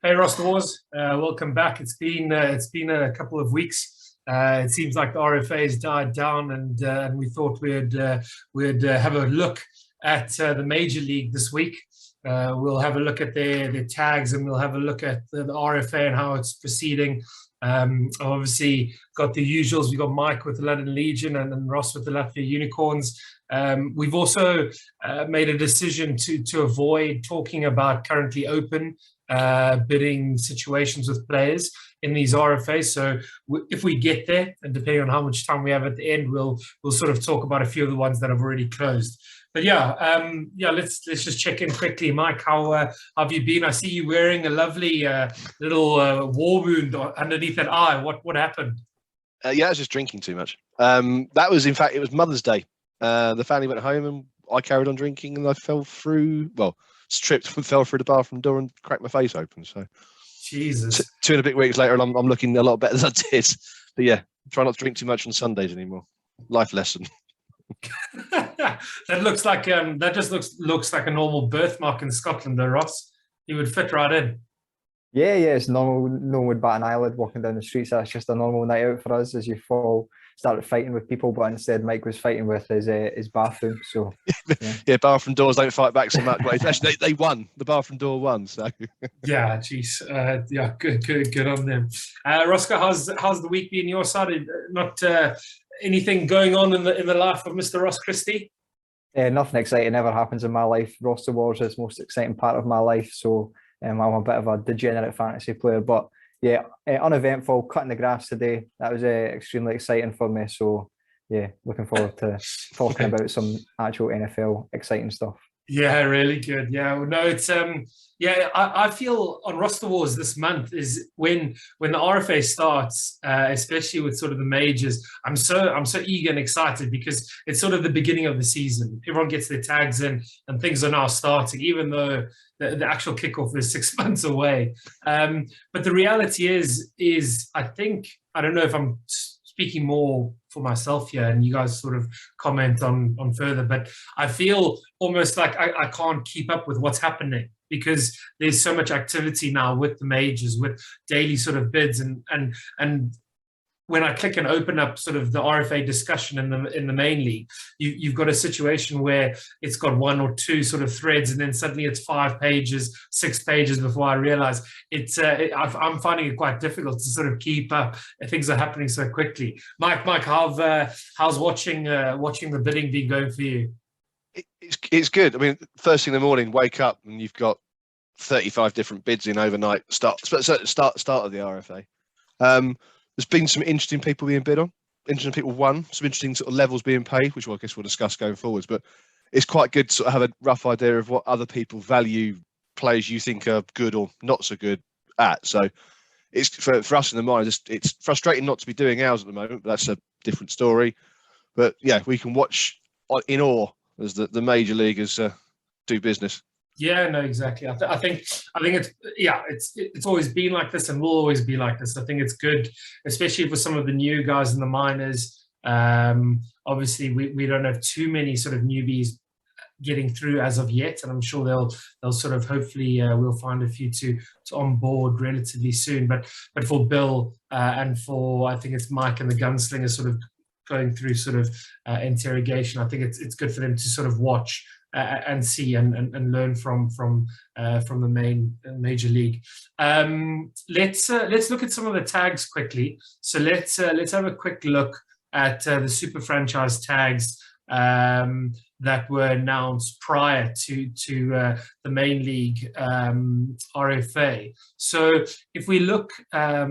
Hey Ross Wars, welcome back. It's been a couple of weeks. It seems like the RFA has died down, and we thought we'd have a look at the Major League this week. We'll have a look at their tags, and we'll have a look at the RFA and how it's proceeding. Obviously, got the usuals. We've got Mike with the London Legion and Ross with the Latvia Unicorns. We've also made a decision to avoid talking about currently open bidding situations with players in these RFAs. So if we get there, and depending on how much time we have at the end, we'll sort of talk about a few of the ones that have already closed. But let's just check in quickly. Mike, how have you been? I see you wearing a lovely little war wound underneath that eye. What happened? I was just drinking too much. That was, in fact, it was Mother's Day. The family went home and I carried on drinking, and I fell through, tripped and fell through the bathroom door and cracked my face open. So, Jesus. 2.5 weeks later, and I'm looking a lot better than I did. But yeah, try not to drink too much on Sundays anymore. Life lesson. That looks like that just looks like a normal birthmark in Scotland, though, Ross. You would fit right in. Yeah, it's normal. No one would bat an eyelid walking down the streets. That's just a normal night out for us as you started fighting with people, but instead Mike was fighting with his bathroom. So yeah, bathroom doors don't fight back so much. But actually, they won. The bathroom door won. So yeah, geez, good on them. Roscoe, how's the week been your side? Not anything going on in the life of Mr. Ross Christie? Nothing exciting ever happens in my life. Ross Wars is the most exciting part of my life. So I'm a bit of a degenerate fantasy player, but yeah, uneventful. Cutting the grass today. That was extremely exciting for me. So yeah, looking forward to talking about some actual NFL exciting stuff. Yeah, really good. Yeah, no, it's I feel on roster wars this month is when the RFA starts, especially with sort of the majors. I'm so eager and excited because it's sort of the beginning of the season. Everyone gets their tags in, and things are now starting, even though the actual kickoff is 6 months away. But the reality is I think, I don't know if I'm speaking more for myself here, and you guys sort of comment on further, but I feel almost like I can't keep up with what's happening because there's so much activity now with the majors, with daily sort of bids, and when I click and open up sort of the RFA discussion in the main league, you've got a situation where it's got one or two sort of threads, and then suddenly it's 5 pages, 6 pages before I realize I'm finding it quite difficult to sort of keep up. Things are happening so quickly. Mike, how's watching the bidding been going for you? It's good. I mean, first thing in the morning, wake up and you've got 35 different bids in overnight. Start of the RFA. There's been some interesting people being bid on, interesting people won, some interesting sort of levels being paid, which I guess we'll discuss going forwards. But it's quite good to sort of have a rough idea of what other people value players you think are good or not so good at. So it's for us in the minors, it's frustrating not to be doing ours at the moment, but that's a different story. But yeah, we can watch in awe as the major leaguers do business. Yeah, no, exactly. I think it's always been like this and will always be like this. I think it's good, especially for some of the new guys in the minors. Obviously, we don't have too many sort of newbies getting through as of yet, and I'm sure they'll sort of hopefully we'll find a few to onboard relatively soon. But for Bill and for I think it's Mike and the Gunslinger sort of going through sort of interrogation, I think it's good for them to sort of watch and see and learn from the major league. Let's look at some of the tags quickly. So let's have a quick look at the super franchise tags that were announced prior to the main league RFA. So if we look up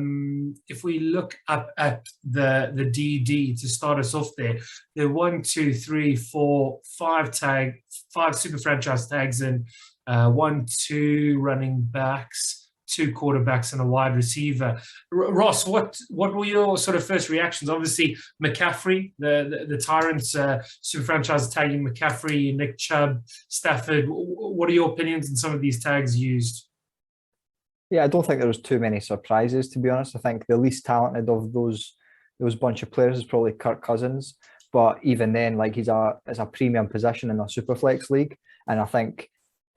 at the DD to start us off there are 1, 2, 3, 4, 5 super franchise tags in, 1, 2 running backs, 2 quarterbacks and a wide receiver. Ross, what were your sort of first reactions? Obviously, McCaffrey, the Tyrants super franchise tagging McCaffrey, Nick Chubb, Stafford. What are your opinions on some of these tags used? Yeah, I don't think there was too many surprises, to be honest. I think the least talented of those bunch of players is probably Kirk Cousins. But even then, like, it's a premium position in a Superflex league. And I think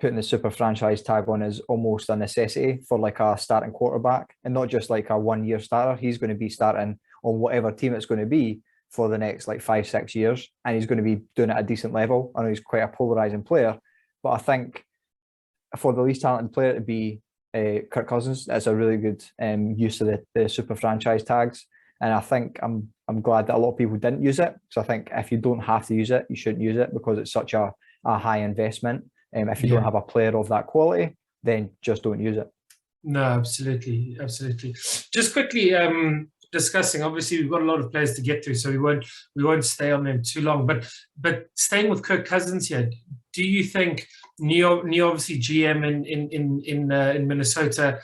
putting the super franchise tag on is almost a necessity for like a starting quarterback, and not just like a 1 year starter. He's going to be starting on whatever team it's going to be for the next like 5-6 years, and he's going to be doing it at a decent level. I know he's quite a polarizing player, but I think for the least talented player to be Kirk Cousins, that's a really good use of the super franchise tags. And I think I'm glad that a lot of people didn't use it. So I think if you don't have to use it, you shouldn't use it, because it's such a high investment. If you don't have a player of that quality, then just don't use it. No, absolutely. Just quickly discussing, obviously we've got a lot of players to get through, so we won't stay on them too long. But staying with Kirk Cousins here, do you think new obviously GM in Minnesota,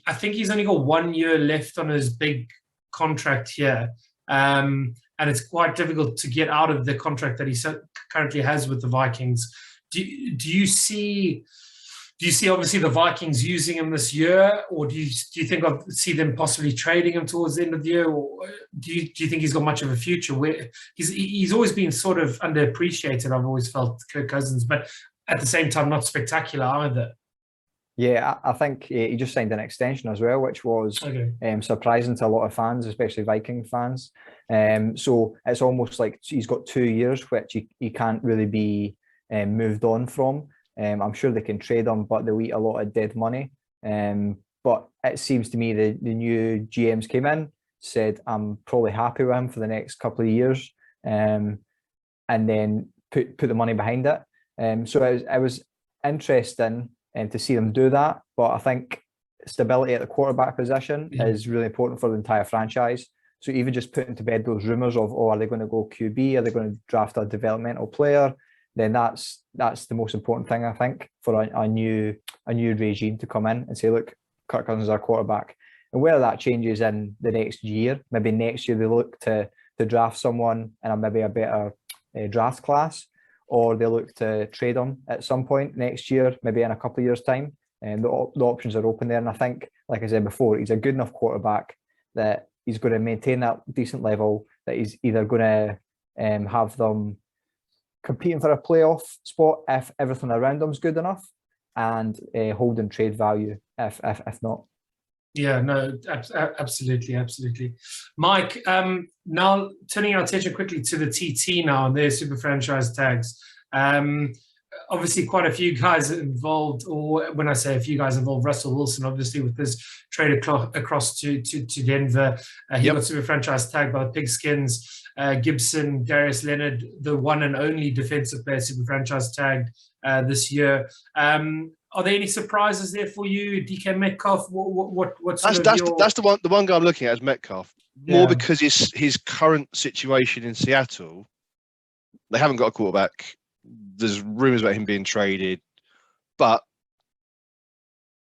I think he's only got 1 year left on his big contract here, and it's quite difficult to get out of the contract that he currently has with the Vikings. Do you see obviously the Vikings using him this year, or do you think I'll see them possibly trading him towards the end of the year, or do you think he's got much of a future? Where he's always been sort of underappreciated, I've always felt, Kirk Cousins, but at the same time not spectacular either. Yeah, I think he just signed an extension as well, which was surprising to a lot of fans, especially Viking fans. So it's almost like he's got 2 years, which he can't really be moved on from. I'm sure they can trade him, but they'll eat a lot of dead money. But it seems to me the new GMs came in, said, I'm probably happy with him for the next couple of years, and then put the money behind it. So it was interesting to see them do that. But I think stability at the quarterback position is really important for the entire franchise. So even just putting to bed those rumours of, are they going to go QB? Are they going to draft a developmental player? Then that's the most important thing, I think, for a new regime to come in and say, look, Kirk Cousins is our quarterback. And whether that changes in the next year, maybe next year they look to draft someone in maybe a better draft class, or they look to trade them at some point next year, maybe in a couple of years' time. And the options are open there. And I think, like I said before, he's a good enough quarterback that he's going to maintain that decent level, that he's either going to have them competing for a playoff spot if everything around him's good enough, and holding trade value if not. Yeah, no, absolutely. Mike, now turning our attention quickly to the TT now and their super franchise tags. Obviously, quite a few guys involved, or when I say a few guys involved, Russell Wilson, obviously, with his trade across to Denver. He got super franchise tagged by the Pigskins. Gibson, Darius Leonard, the one and only defensive player super franchise tagged this year. Are there any surprises there for you, DK Metcalf? What's that's the one guy I'm looking at is Metcalf. More because his current situation in Seattle, they haven't got a quarterback. There's rumors about him being traded, but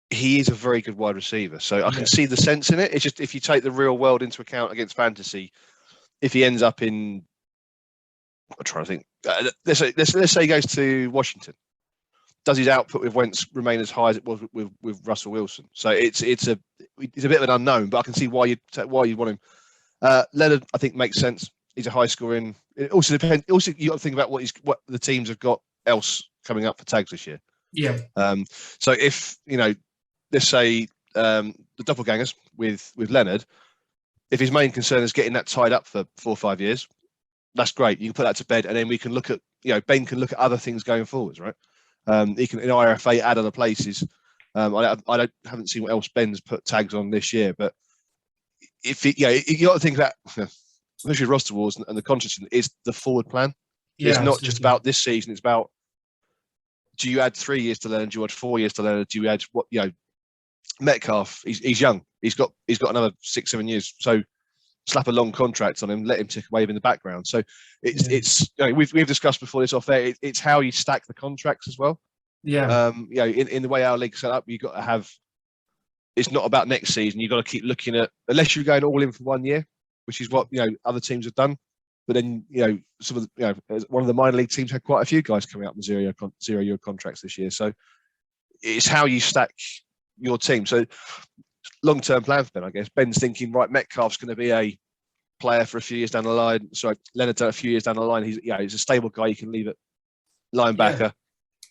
he is a very good wide receiver. So I can see the sense in it. It's just if you take the real world into account against fantasy, if he ends up in, I'm trying to think. Let's say he goes to Washington. Does his output with Wentz remain as high as it was with Russell Wilson? So it's a bit of an unknown, but I can see why you want him. Leonard, I think, makes sense. He's a high scoring. It also depends. Also, you got to think about what the teams have got else coming up for tags this year. Yeah. So if let's say the doppelgangers with Leonard, if his main concern is getting that tied up for 4 or 5 years, that's great. You can put that to bed, and then we can look at Ben can look at other things going forwards, right? He can in RFA add other places. I haven't seen what else Ben's put tags on this year, but if you got to think that. Especially roster wars and the conscious is the forward plan. Yeah, it's not absolutely. just about this season. It's about, do you add 3 years to Leonard? Do you add 4 years to Leonard? Do you add Metcalf? He's young. He's got another 6-7 years. So slap a long contract on him, let him tick away in the background. So it's we've discussed before this off air. It's how you stack the contracts as well. Yeah. In the way our league's set up, you've got to have. It's not about next season. You've got to keep looking at, unless you're going all in for 1 year, which is what other teams have done. But then some of the, one of the minor league teams had quite a few guys coming up with 0 year contracts this year. So it's how you stack your team. So long term plan for Ben, I guess. Ben's thinking, right, Metcalf's going to be a player for a few years down the line. Sorry, Leonard's a few years down the line. He's a stable guy. You can leave at linebacker.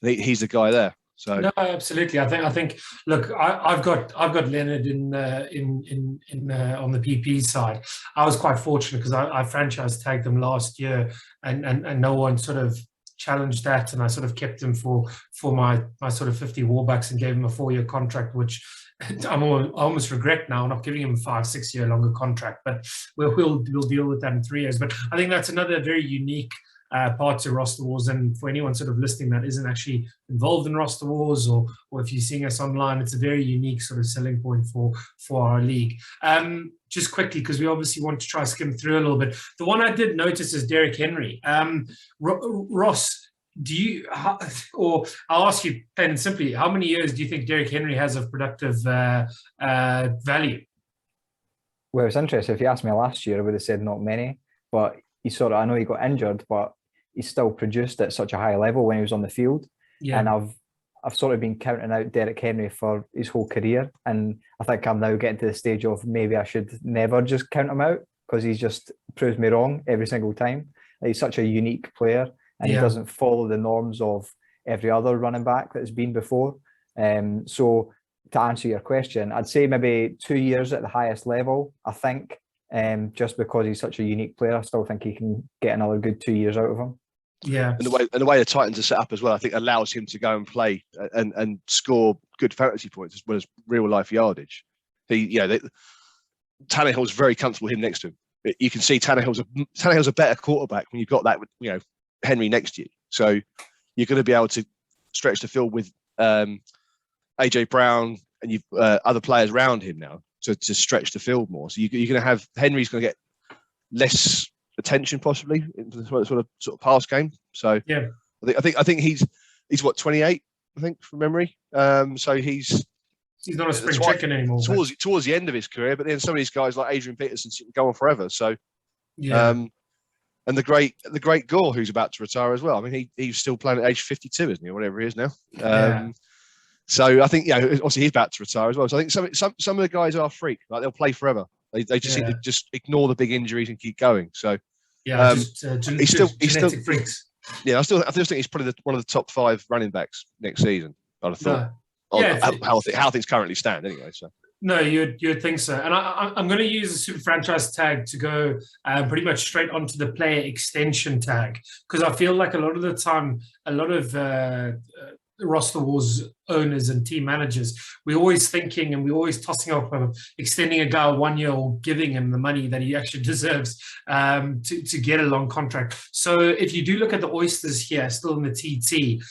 He's the guy there. So no, absolutely. I think. Look, I've got Leonard in on the PP side. I was quite fortunate because I franchise tagged him last year, and no one sort of challenged that, and I sort of kept him for my sort of 50 warbucks and gave him a 4-year contract, which I almost regret now not giving him a 5-6 year longer contract. But we'll deal with that in 3 years. But I think that's another very unique part to roster wars, and for anyone sort of listening that isn't actually involved in roster wars, or if you're seeing us online, it's a very unique sort of selling point for our league. Just quickly, because we obviously want to try to skim through a little bit, the one I did notice is Derek Henry. Ross, or I'll ask you plain and simply, how many years do you think Derek Henry has of productive value? Well, it's interesting. If you asked me last year, I would have said not many, but I know he got injured, but he still produced at such a high level when he was on the field. Yeah. And I've sort of been counting out Derek Henry for his whole career, and I think I'm now getting to the stage of maybe I should never just count him out, because he's just proves me wrong every single time. He's such a unique player, and he doesn't follow the norms of every other running back that's been before. So to answer your question, I'd say maybe 2 years at the highest level, I think. Just because he's such a unique player, I still think he can get another good 2 years out of him. Yeah, and the way the Titans are set up as well, I think allows him to go and play and score good fantasy points as well as real life yardage. Tannehill's very comfortable with him next to him. You can see Tannehill's a better quarterback when you've got that with Henry next to you. So you're going to be able to stretch the field with AJ Brown and you've other players around him now to stretch the field more. So you're going to have Henry's going to get less attention possibly in the sort of pass game. So yeah, I think he's what, 28, I think, from memory. So he's not a spring chicken anymore. Towards the end of his career, but then some of these guys like Adrian Peterson go on forever. So yeah. And the great Gore, who's about to retire as well. I mean, he's still playing at age 52, isn't he, or whatever he is now. So I think obviously he's about to retire as well. So I think some of the guys are freak, like they'll play forever. They just seem to just ignore the big injuries and keep going. So he's still genetic freaks. Yeah, I still think he's probably one of the top 5 running backs next season. I'd have thought. How things currently stand, anyway. So. No, you'd think so. And I'm going to use the super franchise tag to go pretty much straight onto the player extension tag, because I feel like a lot of the time, a lot of roster wars owners and team managers, we're always thinking and we're always tossing up of extending a guy 1 year or giving him the money that he actually deserves to get a long contract. So if you do look at the oysters here, still in the TT,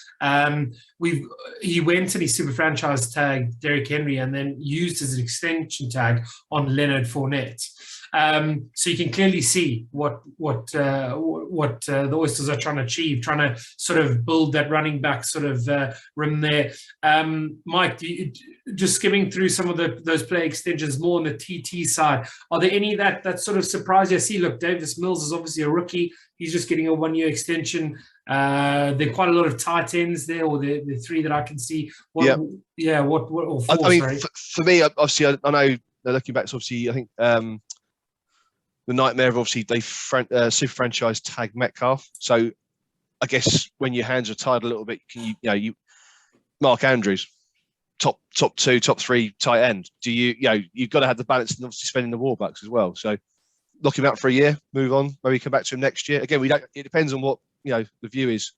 he went and he super franchise tagged Derrick Henry and then used as an extension tag on Leonard Fournette. So you can clearly see what the Oysters are trying to achieve, trying to sort of build that running back sort of rim there. Mike, just skimming through some of those play extensions more on the TT side, are there any that sort of surprise you? I see, look, Davis Mills is obviously a rookie. He's just getting a 1 year extension. There are quite a lot of tight ends there, or the 3 that I can see. Or 4, I mean, sorry. For me, obviously, I know they're looking back. So obviously, I think the nightmare of obviously they super franchise tag Metcalf. So I guess when your hands are tied a little bit, you Mark Andrews, top 2, top 3 tight end. You've got to have the balance and obviously spending the warbucks as well. So lock him out for a year, move on, maybe come back to him next year. Again, it depends on what the view is.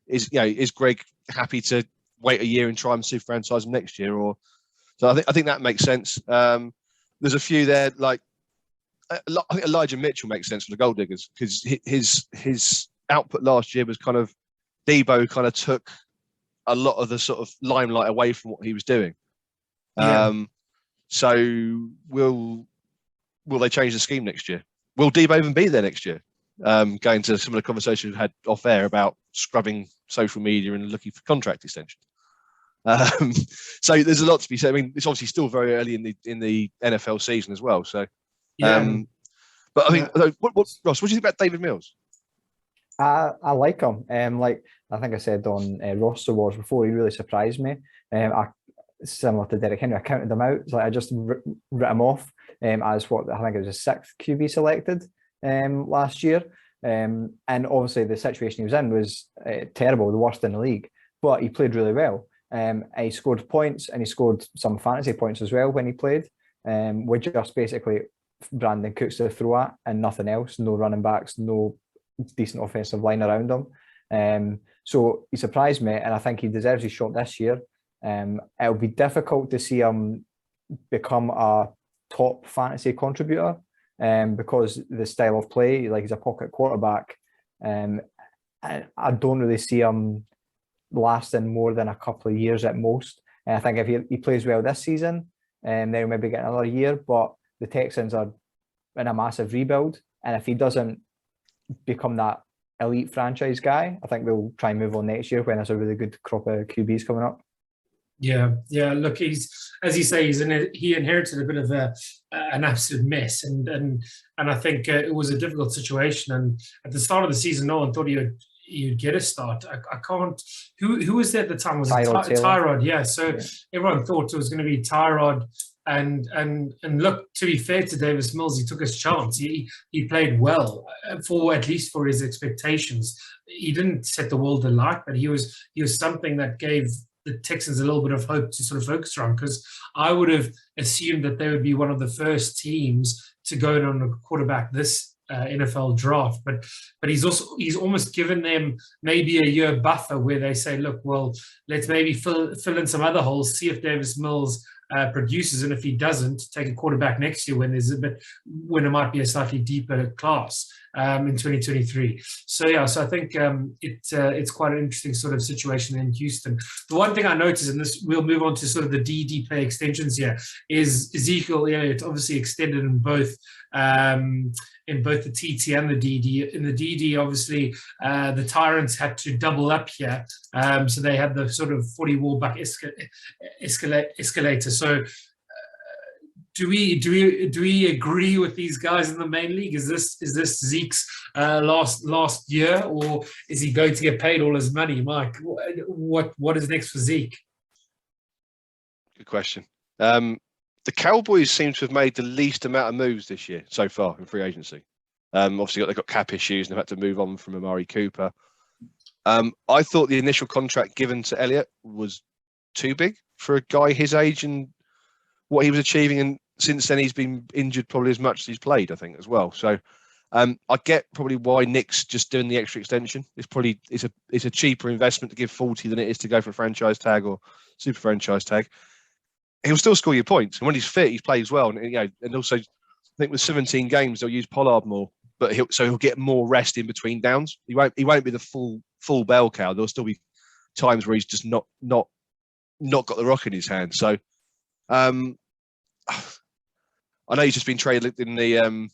Is Greg happy to wait a year and try and super franchise him next year? Or so I think that makes sense. There's a few there like. I think Elijah Mitchell makes sense for the Gold Diggers because his output last year was kind of Debo kind of took a lot of the sort of limelight away from what he was doing. So will they change the scheme next year? Will Debo even be there next year? Going to some of the conversations we've had off air about scrubbing social media and looking for contract extensions. So there's a lot to be said. I mean, it's obviously still very early in the NFL season as well. So. But I mean, Ross, what do you think about David Mills? I like him. Like I think I said on roster wars before, he really surprised me. Similar to Derrick Henry, I counted him out. It's like I just writ him off as what I think it was a 6th QB selected last year. And obviously the situation he was in was terrible, the worst in the league. but he played really well. And he scored points, and he scored some fantasy points as well when he played. With just basically Brandon Cooks to throw at and nothing else, no running backs, no decent offensive line around him. So he surprised me, and I think he deserves his shot this year. It'll be difficult to see him become a top fantasy contributor because the style of play, like he's a pocket quarterback. I don't really see him lasting more than a couple of years at most. And I think if he plays well this season, they'll maybe get another year. But the Texans are in a massive rebuild, and if he doesn't become that elite franchise guy, I think they'll try and move on next year when there's a really good crop of QBs coming up. Yeah. Look, he's, as you say, he inherited a bit of an absolute mess, and I think it was a difficult situation. And at the start of the season, no one thought you'd get a start. I can't. Who was there at the time? Was Tyrod? Yeah. So everyone thought it was going to be Tyrod. And look, to be fair to Davis Mills, he took his chance. He played well at least for his expectations. He didn't set the world alight, but he was something that gave the Texans a little bit of hope to sort of focus on, because I would have assumed that they would be one of the first teams to go in on a quarterback this NFL draft, but he's almost given them maybe a year buffer where they say, look, well, let's maybe fill in some other holes, see if Davis Mills produces, and if he doesn't, take a quarterback next year when it might be a slightly deeper class in 2023. So I think it's quite an interesting sort of situation in Houston. The one thing I noticed, and this we'll move on to sort of the DD play extensions here, is Ezekiel Elliott obviously extended in both the TT and the DD. In the DD, obviously, the Tyrants had to double up here, so they had the sort of 40 warbuck escalator. So, do we agree with these guys in the main league? Is this Zeke's last year, or is he going to get paid all his money, Mike? What is next for Zeke? Good question. The Cowboys seem to have made the least amount of moves this year so far in free agency. Obviously, they've got cap issues and they've had to move on from Amari Cooper. I thought the initial contract given to Elliott was too big for a guy his age and what he was achieving. And since then, he's been injured probably as much as he's played, I think, as well. So I get probably why Nick's just doing the extra extension. It's a cheaper investment to give 40 than it is to go for a franchise tag or super franchise tag. He'll still score your points, and when he's fit, he plays well. And also, I think with 17 games, they'll use Pollard more, but he'll get more rest in between downs. He won't be the full bell cow. There'll still be times where he's just not got the rock in his hand. So, I know he's just been traded in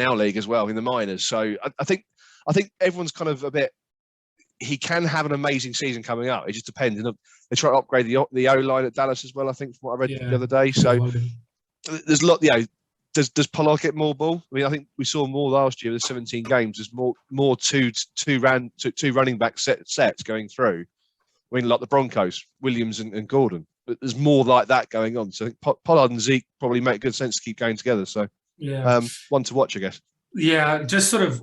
our league as well in the minors. So I think everyone's kind of a bit. He can have an amazing season coming up. It just depends. And they try to upgrade the O-line at Dallas as well, I think, from what I read the other day. So there's a lot. Does Pollard get more ball? I mean, I think we saw more last year with 17 games. There's more two running back sets going through. I mean, like the Broncos, Williams and Gordon. But there's more like that going on. So I think Pollard and Zeke probably make good sense to keep going together. So one to watch, I guess. Yeah, just sort of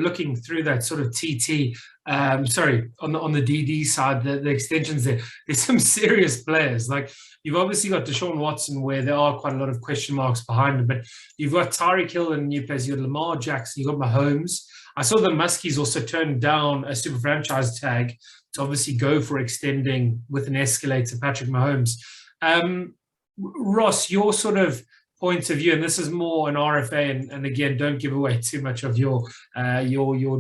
looking through that sort of TT. On the DD side, the extensions there's some serious players. Like you've obviously got Deshaun Watson, where there are quite a lot of question marks behind him, but you've got Tyreek Hill in new players. You've got Lamar Jackson. You've got Mahomes. I saw the Muskies also turned down a super franchise tag to obviously go for extending with an escalator Patrick Mahomes. Ross, your sort of point of view, and this is more an RFA, and again, don't give away too much of your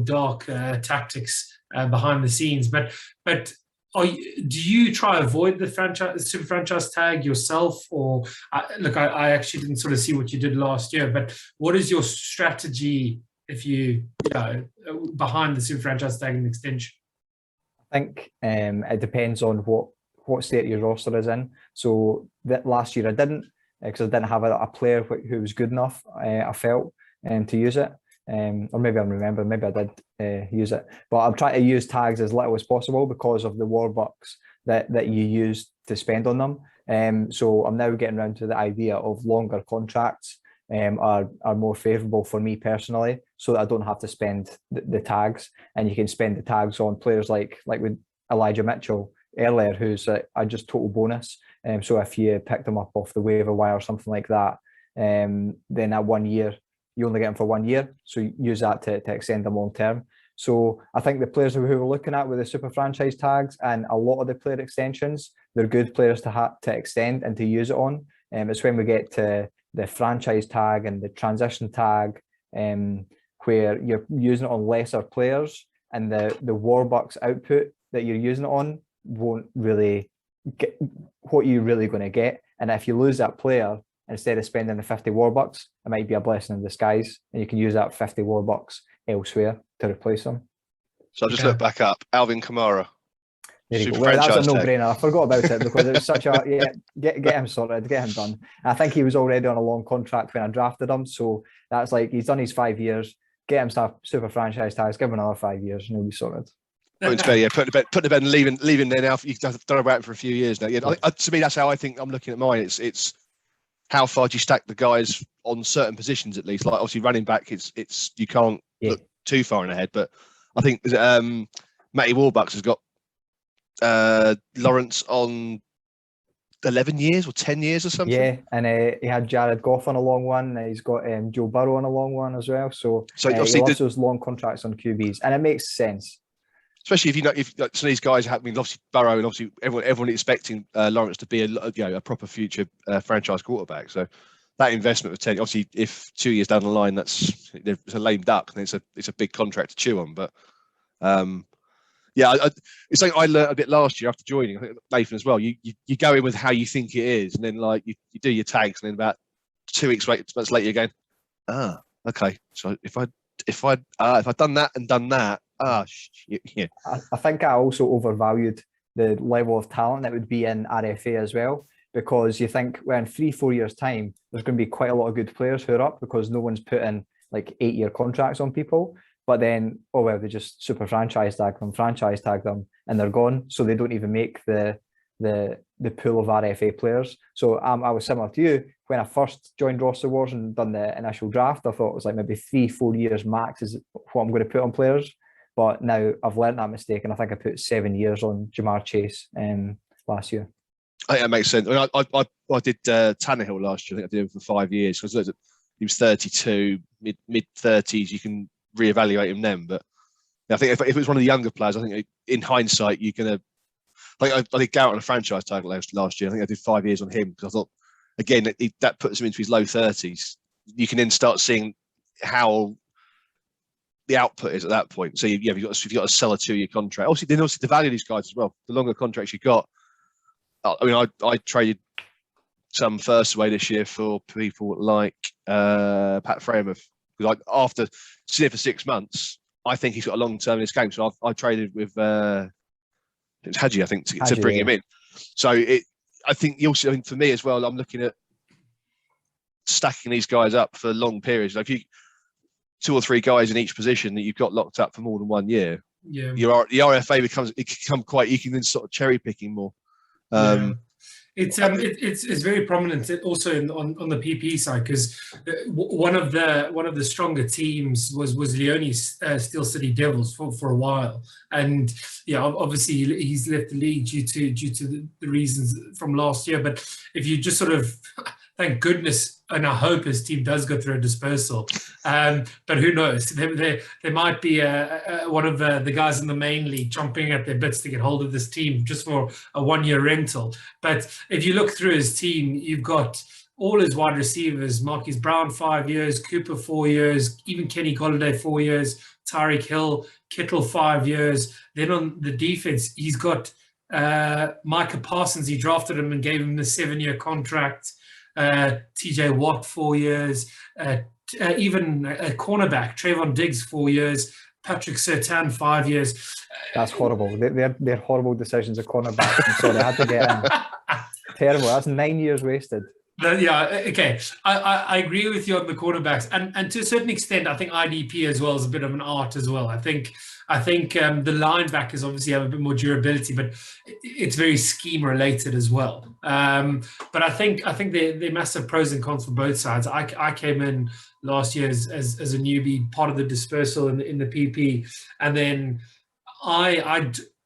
dark tactics behind the scenes. But do you try to avoid the super franchise tag yourself, or I actually didn't sort of see what you did last year. But what is your strategy if you behind the super franchise tag and extension? I think it depends on what state your roster is in. So that last year I didn't. Because I didn't have a player who was good enough, I felt, to use it. Or maybe I'm remembering, maybe I did use it. But I'm trying to use tags as little as possible because of the warbucks that you use to spend on them. So I'm now getting around to the idea of longer contracts are more favourable for me personally, so that I don't have to spend the tags. And you can spend the tags on players like with Elijah Mitchell earlier, who's a just total bonus. So if you picked him up off the waiver wire or something like that, then that 1 year, you only get him for 1 year. So use that to extend them long term. So I think the players who we're looking at with the super franchise tags and a lot of the player extensions, they're good players to extend and to use it on. It's when we get to the franchise tag and the transition tag, where you're using it on lesser players, and the warbucks output that you're using it on won't really get what you're really going to get. And if you lose that player, instead of spending the 50 warbucks, it might be a blessing in disguise, and you can use that 50 warbucks elsewhere to replace them. So I just looked back up Alvin Kamara. Well, that's a no-brainer. I forgot about it because it was such a get him sorted, get him done. And I think he was already on a long contract when I drafted him, so that's like he's done his 5 years. Get him super franchise tags, give him another 5 years, and he'll be sorted. It's fair, yeah. Put the bed and leaving there now. You've done about it for a few years now. Yeah, to me, that's how I think I'm looking at mine. It's how far do you stack the guys on certain positions at least? Like obviously running back, it's you can't look too far in ahead. But I think Matty Warbucks has got Lawrence on 11 years or 10 years or something. Yeah, and he had Jared Goff on a long one. He's got Joe Burrow on a long one as well. So obviously he loves those long contracts on QBs, and it makes sense. Especially if some of these guys have, obviously Burrow and obviously everyone expecting Lawrence to be a proper future franchise quarterback. So that investment of 10, obviously, if 2 years down the line it's a lame duck, then it's a big contract to chew on. But it's something I learned a bit last year after joining. I think Nathan as well. You go in with how you think it is, and then like you do your tags, and then about 2 weeks later, you're going, okay. So if I'd done that and done that. Yeah. I think I also overvalued the level of talent that would be in RFA as well, because you think in 3-4 years' time, there's going to be quite a lot of good players who are up because no one's putting like 8-year contracts on people. But then, they just super franchise tag them, and they're gone. So they don't even make the pool of RFA players. So I was similar to you. When I first joined Roster Wars and done the initial draft, I thought it was like maybe 3-4 years max is what I'm going to put on players. But now I've learned that mistake, and I think I put 7 years on Jamar Chase last year. I think that makes sense. I did Tannehill last year. I think I did him for 5 years because he was 32, mid 30s. You can reevaluate him then. But I think if it was one of the younger players, I think in hindsight you're gonna like I did Garrett on a franchise tag last year. I think I did 5 years on him because I thought again that puts him into his low 30s. You can then start seeing how the output is at that point. So you've got to sell a 2-year contract. Also to value these guys as well. The longer contracts you got. I traded some first away this year for people like Pat Freymuth. Because after sitting for 6 months, I think he's got a long term in this game. So I traded with it was Hadji, I think, to bring him in. So I think for me as well, I'm looking at stacking these guys up for long periods. Like if you 2 or 3 guys in each position that you've got locked up for more than 1 year, the RFA become quite. You can then sort of cherry picking more. It's very prominent also on the PP side because one of the stronger teams was Leone's Steel City Devils for a while, and obviously he's left the league due to the reasons from last year. But if you just sort of thank goodness, and I hope his team does go through a dispersal. But who knows? There might be one of the guys in the main league jumping at their bits to get hold of this team just for a 1-year rental. But if you look through his team, you've got all his wide receivers: Marquise Brown 5 years, Cooper 4 years, even Kenny Golladay 4 years, Tyreek Hill, Kittle 5 years. Then on the defense, he's got Micah Parsons. He drafted him and gave him the 7-year contract. TJ Watt 4 years, even a cornerback Trayvon Diggs 4 years, Patrick Surtain 5 years. That's horrible. They're horrible decisions of cornerbacks. I'm sorry, I had to get in. Terrible. That's 9 years wasted. Okay. I agree with you on the quarterbacks, and to a certain extent, I think IDP as well is a bit of an art as well. I think the linebackers obviously have a bit more durability, but it's very scheme related as well. But I think they're massive pros and cons for both sides. I came in last year as a newbie, part of the dispersal in the PP, and then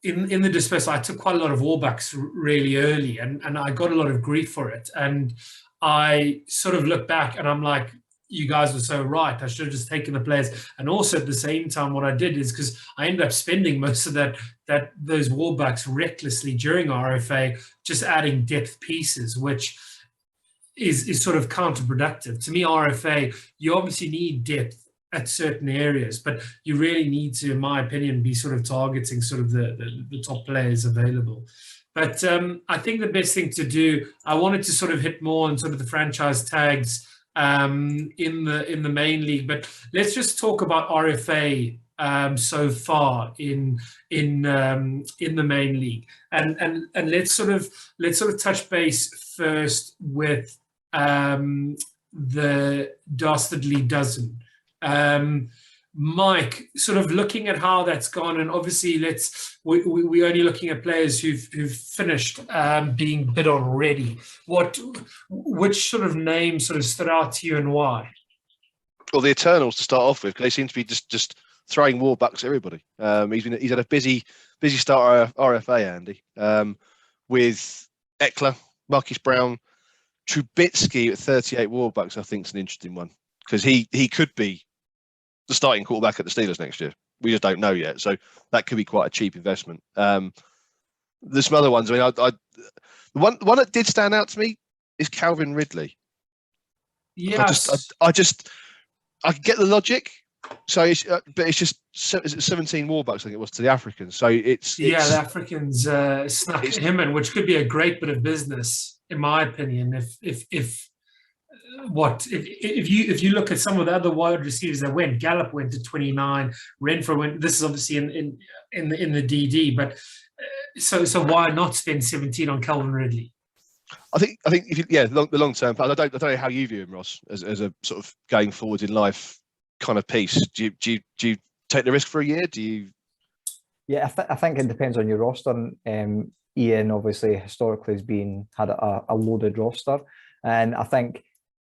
in the dispersal, I took quite a lot of warbucks really early, and I got a lot of grief for it. And I sort of look back and I'm like, you guys were so right. I should have just taken the players. And also at the same time, what I did is, because I ended up spending most of those warbucks recklessly during RFA, just adding depth pieces, which is sort of counterproductive. To me, RFA, you obviously need depth at certain areas, but you really need to, in my opinion, be sort of targeting sort of the top players available. But I think the best thing to do, I wanted to sort of hit more on sort of the franchise tags in the main league, but let's just talk about RFA so far in the main league, and let's sort of touch base first with the Dastardly Dozen. Mike, sort of looking at how that's gone, and obviously we're only looking at players who've finished being bid on already. Which sort of names sort of stood out to you, and why? Well, the Eternals to start off with, because they seem to be just throwing warbucks at everybody. He's had a busy start RFA, Andy, with Eckler, Marcus Brown, Trubisky at 38 warbucks. I think is an interesting one, because he could be the starting quarterback at the Steelers next year. We just don't know yet, so that could be quite a cheap investment. There's some other ones. I mean, the one that did stand out to me is Calvin Ridley. Yes, I can get the logic. So, but it's just 17 warbucks, I think it was, to the Africans. So the Africans snuck him in, which could be a great bit of business, in my opinion. If you look at some of the other wide receivers that went, Gallup went to 29, Renfro went. This is obviously in the DD, but so why not spend 17 on Calvin Ridley? I think the long term. But I don't know how you view him, Ross, as a sort of going forward in life kind of piece. Do you take the risk for a year? Do you? Yeah, I think it depends on your roster. Ian obviously historically had a loaded roster, and I think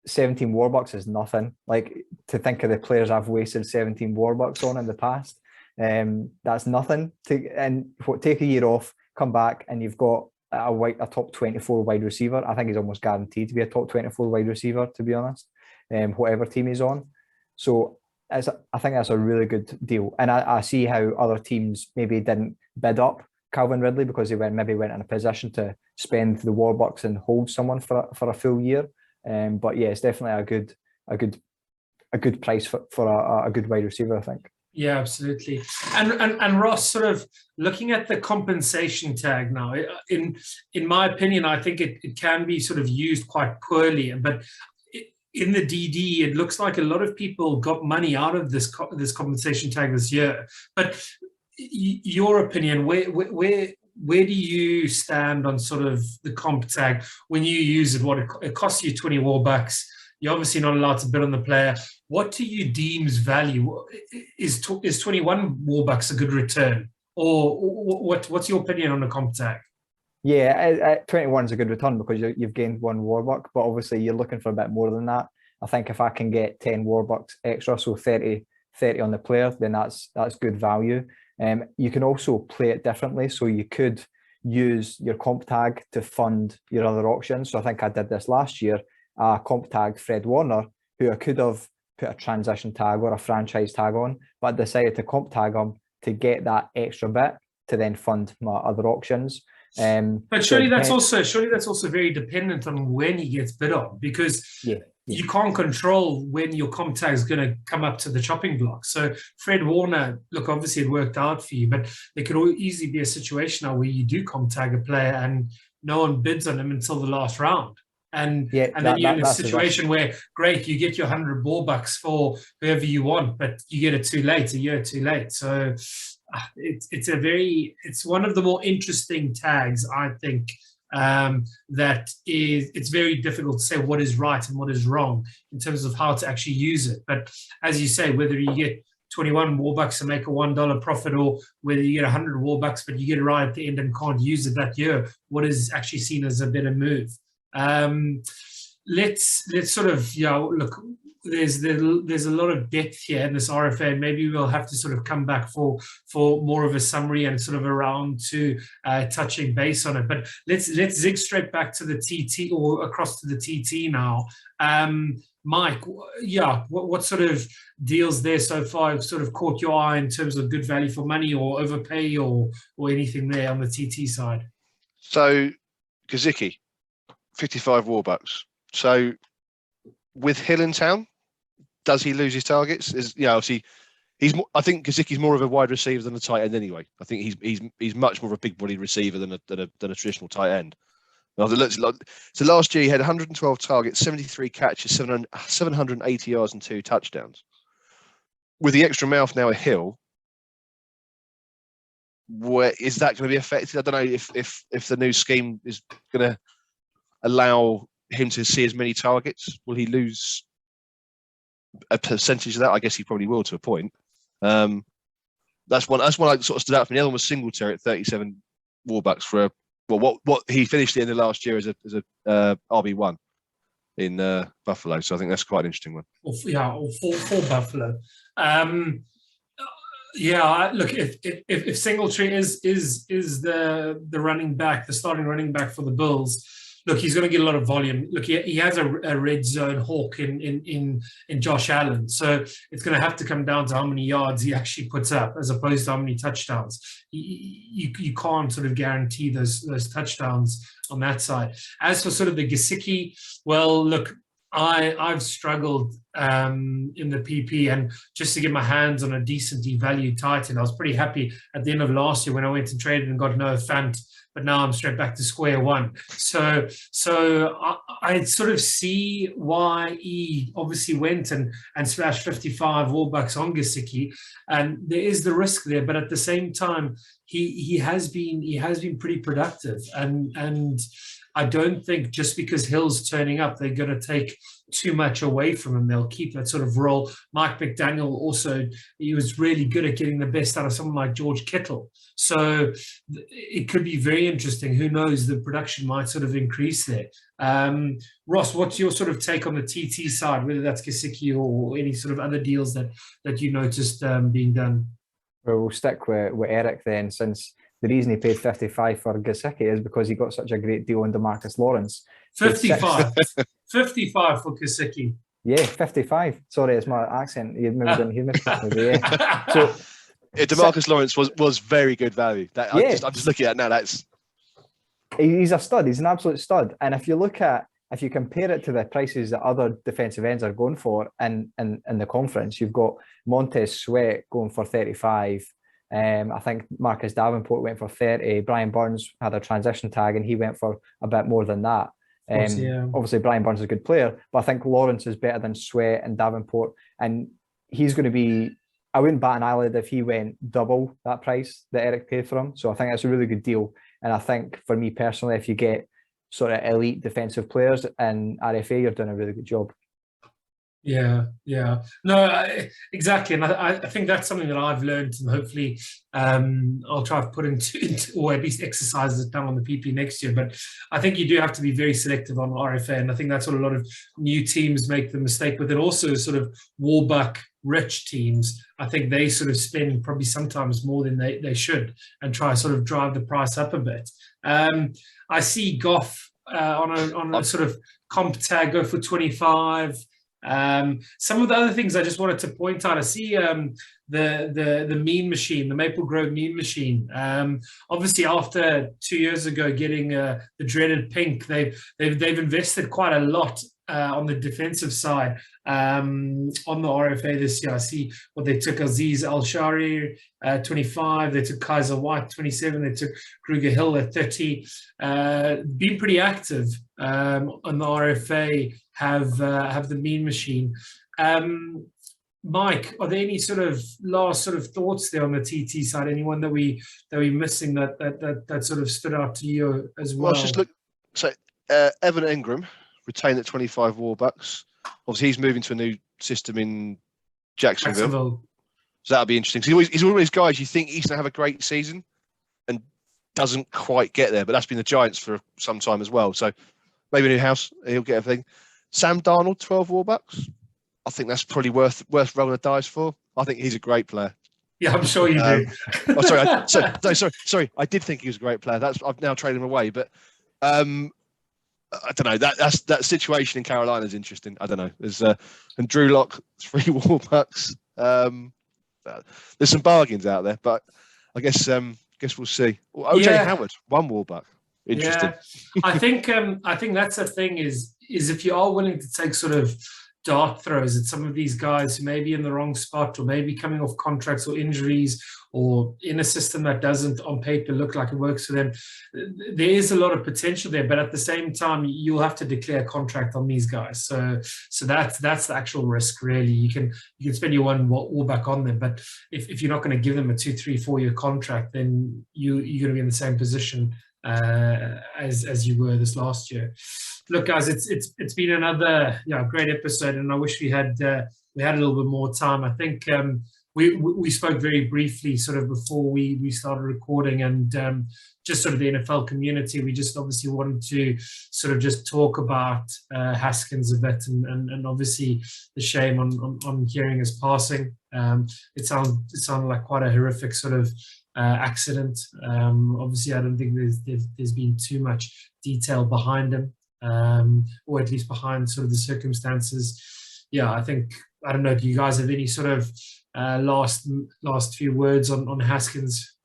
17 warbucks is nothing. Like, to think of the players I've wasted 17 warbucks on in the past, that's nothing. Take a year off, come back, and you've got a top 24 wide receiver. I think he's almost guaranteed to be a top 24 wide receiver, to be honest, whatever team he's on. So I think that's a really good deal. And I see how other teams maybe didn't bid up Calvin Ridley because they went in a position to spend the warbucks and hold someone for a full year. But yeah, it's definitely a good price for a good wide receiver, I think. Yeah, absolutely. And Ross, sort of looking at the compensation tag now, in my opinion, I think it can be sort of used quite poorly. But in the DD, it looks like a lot of people got money out of this compensation tag this year. But your opinion, where do you stand on sort of the comp tag when you use it? What it costs you 20 warbucks. You're obviously not allowed to bid on the player. What do you deem's value? Is 21 warbucks a good return, or what's your opinion on the comp tag? Yeah, 21 is a good return because you've gained one warbuck, but obviously you're looking for a bit more than that. I think if I can get 10 warbucks extra, so 30 on the player, then that's good value. You can also play it differently, so you could use your comp tag to fund your other auctions. So I think I did this last year. Comp tag Fred Warner, who I could have put a transition tag or a franchise tag on, but I decided to comp tag him to get that extra bit to then fund my other auctions. But surely that's also very dependent on when he gets bid on, because you can't control when your comp tag is going to come up to the chopping block. So Fred Warner, look, obviously it worked out for you, but there could easily be a situation now where you do comp tag a player and no one bids on him until the last round. And then you're in a situation where, great, you get your 100 warbucks for whoever you want, but you get it too late, a year too late. So it's one of the more interesting tags, I think, it's very difficult to say what is right and what is wrong in terms of how to actually use it. But as you say, whether you get 21 warbucks and make a $1 profit, or whether you get 100 warbucks but you get it right at the end and can't use it that year, what is actually seen as a better move? Let's sort of, look, there's a lot of depth here in this RFA. Maybe we'll have to sort of come back for more of a summary and sort of around to touching base on it. But let's zig straight back to the TT, or across to the TT now. Mike, yeah, what sort of deals there so far have sort of caught your eye in terms of good value for money or overpay or anything there on the TT side? So Gazicki, 55 warbucks. So with Hill in town, does he lose his targets? Obviously, I think Gazicki's more of a wide receiver than a tight end anyway. I think he's much more of a big-bodied receiver than a traditional tight end. So last year he had 112 targets, 73 catches, 780 yards and 2 touchdowns. With the extra mouth now at Hill, where is that going to be affected? I don't know if the new scheme is going to allow him to see as many targets. Will he lose a percentage of that? I guess he probably will to a point. That's one that sort of stood out for me. The other one was Singletary at 37 warbucks for what he finished the end of last year as a RB1 in Buffalo. So I think that's quite an interesting one. For Buffalo. Look, if Singletary is the running back, the starting running back for the Bills, look, he's going to get a lot of volume. Look, he has a red zone hawk in Josh Allen, so it's going to have to come down to how many yards he actually puts up, as opposed to how many touchdowns. You can't sort of guarantee those touchdowns on that side. As for sort of the Gesicki, well, look, I've struggled in the PP, and just to get my hands on a decently valued tight end, I was pretty happy at the end of last year when I went and traded and got Noah Fant, but now I'm straight back to square one. So I sort of see why he obviously went and splashed 55 warbucks on Gesicki, and there is the risk there, but at the same time, he has been pretty productive, and I don't think just because Hill's turning up, they're going to take too much away from him. They'll keep that sort of role. Mike McDaniel also, he was really good at getting the best out of someone like George Kittle. So it could be very interesting. Who knows? The production might sort of increase there. Ross, what's your sort of take on the TT side, whether that's Gesicki or any sort of other deals that you noticed being done? Well, we'll stick with Eric then, since the reason he paid 55 for Gesicki is because he got such a great deal on DeMarcus Lawrence. 55. 55 for Gesicki. Yeah, 55. Sorry, it's my accent. He didn't hear me. Yeah. So DeMarcus Lawrence was very good value. I'm just looking at it now. He's a stud. He's an absolute stud. And if you compare it to the prices that other defensive ends are going for in the conference, you've got Montez Sweat going for 35. I think Marcus Davenport went for 30. Brian Burns had a transition tag and he went for a bit more than that. Obviously, Brian Burns is a good player, but I think Lawrence is better than Sweat and Davenport. And he's going to be, I wouldn't bat an eyelid if he went double that price that Eric paid for him. So I think that's a really good deal. And I think for me personally, if you get sort of elite defensive players in RFA, you're doing a really good job. Yeah. No, exactly. And I think that's something that I've learned, and hopefully I'll try to put into or at least exercise it down on the PP next year. But I think you do have to be very selective on RFA. And I think that's what a lot of new teams make the mistake with. And also sort of warbuck rich teams, I think they sort of spend probably sometimes more than they should and try to sort of drive the price up a bit. I see Goff on a sort of comp tag go for 25. Some of the other things I just wanted to point out, I see the meme machine, the Maple Grove meme machine. Obviously, after 2 years ago getting the dreaded pink, they've invested quite a lot on the defensive side on the RFA this year. I see what they took Aziz Al-Shari 25, they took Kaiser White 27, they took Kruger Hill at 30. Been pretty active on the RFA, have the mean machine. Mike, are there any sort of last sort of thoughts there on the TT side? Anyone that we missing that sort of stood out to you as well? Just look. So Evan Ingram retained at 25 warbucks. Obviously, he's moving to a new system in Jacksonville. So that'll be interesting. So he's one of those guys you think he's going to have a great season and doesn't quite get there. But that's been the Giants for some time as well. So maybe a new house, he'll get everything. Sam Darnold, 12 warbucks. I think that's probably worth rolling the dice for. I think he's a great player. Yeah, I'm sure you do. Oh, sorry. I did think he was a great player. I've now traded him away, but I don't know. That situation in Carolina is interesting. I don't know. There's and Drew Lock 3 warbucks. There's some bargains out there, but I guess we'll see. Well, OJ Howard 1 warbuck. Interesting. Yeah, I think that's the thing is if you are willing to take sort of dart throws at some of these guys who may be in the wrong spot or maybe coming off contracts or injuries or in a system that doesn't on paper look like it works for them, there is a lot of potential there, but at the same time you'll have to declare a contract on these guys, so that's the actual risk really. You can spend your 1 warbuck on them, but if you're not going to give them a 2, 3, 4 year contract, then you're going to be in the same position as you were this last year. Look, guys, it's been another great episode, and I wish we had a little bit more time. I think we spoke very briefly sort of before we started recording, and just sort of the NFL community. We just obviously wanted to sort of just talk about Haskins a bit, and obviously the shame on hearing his passing. It sounded like quite a horrific sort of accident. Obviously, I don't think there's been too much detail behind him, or at least behind sort of the circumstances. Yeah, I don't know. Do you guys have any sort of last few words on Haskins?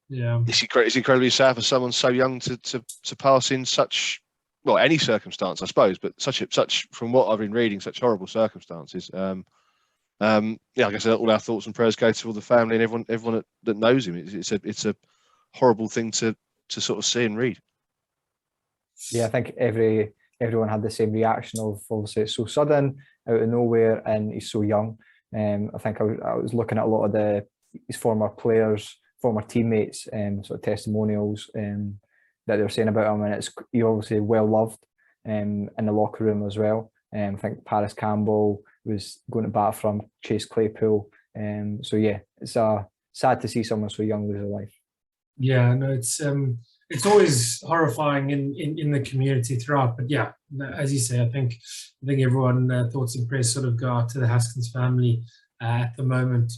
Yeah, it's incredibly sad for someone so young to pass in such, well, any circumstance, I suppose, but such from what I've been reading, such horrible circumstances. I guess all our thoughts and prayers go to all the family and everyone that knows him. It's a horrible thing to sort of see and read. Yeah, I think everyone had the same reaction of, obviously it's so sudden, out of nowhere, and he's so young. I think I was looking at a lot of his former players, former teammates, sort of testimonials that they were saying about him, and he's obviously well loved in the locker room as well. I think Paris Campbell was going to bat for him, Chase Claypool. So yeah, it's sad to see someone so young lose their life. Yeah, no, it's always horrifying in the community throughout. But yeah, as you say, I think everyone thoughts and prayers sort of go out to the Haskins family at the moment.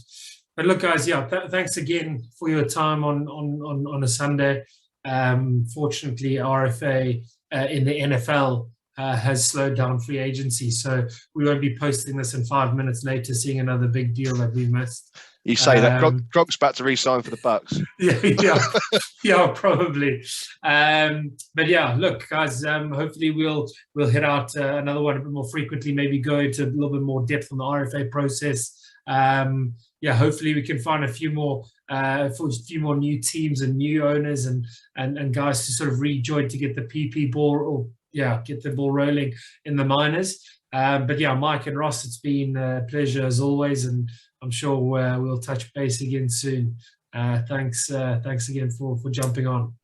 But look, guys, yeah, thanks again for your time on a Sunday. Fortunately, RFA in the NFL has slowed down free agency, so we won't be posting this in 5 minutes later seeing another big deal that we missed. You say that Gronk's about to re-sign for the Bucks. yeah, probably. But yeah, look, guys, hopefully we'll hit out another one a bit more frequently. Maybe go into a little bit more depth on the RFA process. Hopefully we can find a few more new teams and new owners and guys to sort of rejoin to get the PP ball or get the ball rolling in the minors. But yeah, Mike and Ross, it's been a pleasure as always, and I'm sure we'll touch base again soon. Thanks again for jumping on.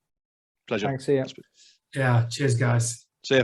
Pleasure. Thanks, see ya. Yeah, cheers, guys. See ya.